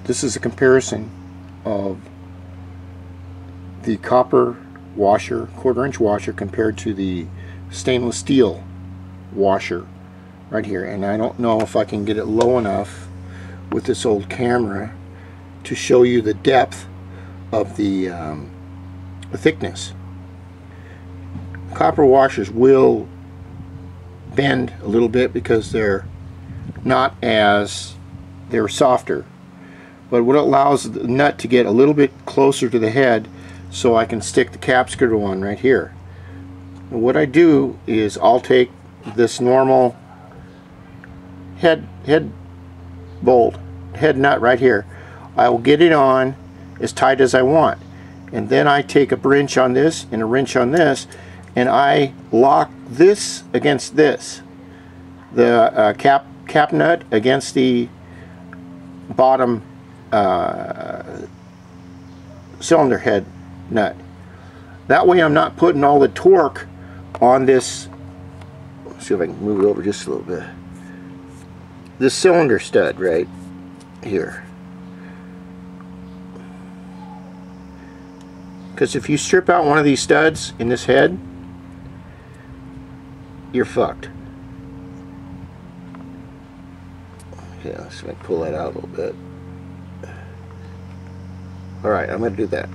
This is a comparison of the copper washer, 1/4 inch washer, compared to the stainless steel washer right here. And I don't know if I can get it low enough with this old camera to show you the depth of the thickness. Copper washers will bend a little bit because they're softer, but what it allows the nut to get a little bit closer to the head, so I can stick the cap screw on right here. And what I do is I'll take this normal head nut right here. I will get it on as tight as I want, and then I take a wrench on this and a wrench on this, and I lock this against this, the cap nut against the bottom cylinder head nut. That way I'm not putting all the torque on this. Let's see if I can move it over just a little bit. This cylinder stud right here. Because if you strip out one of these studs in this head, you're fucked. Okay, let's pull that out a little bit. Alright, I'm going to do that.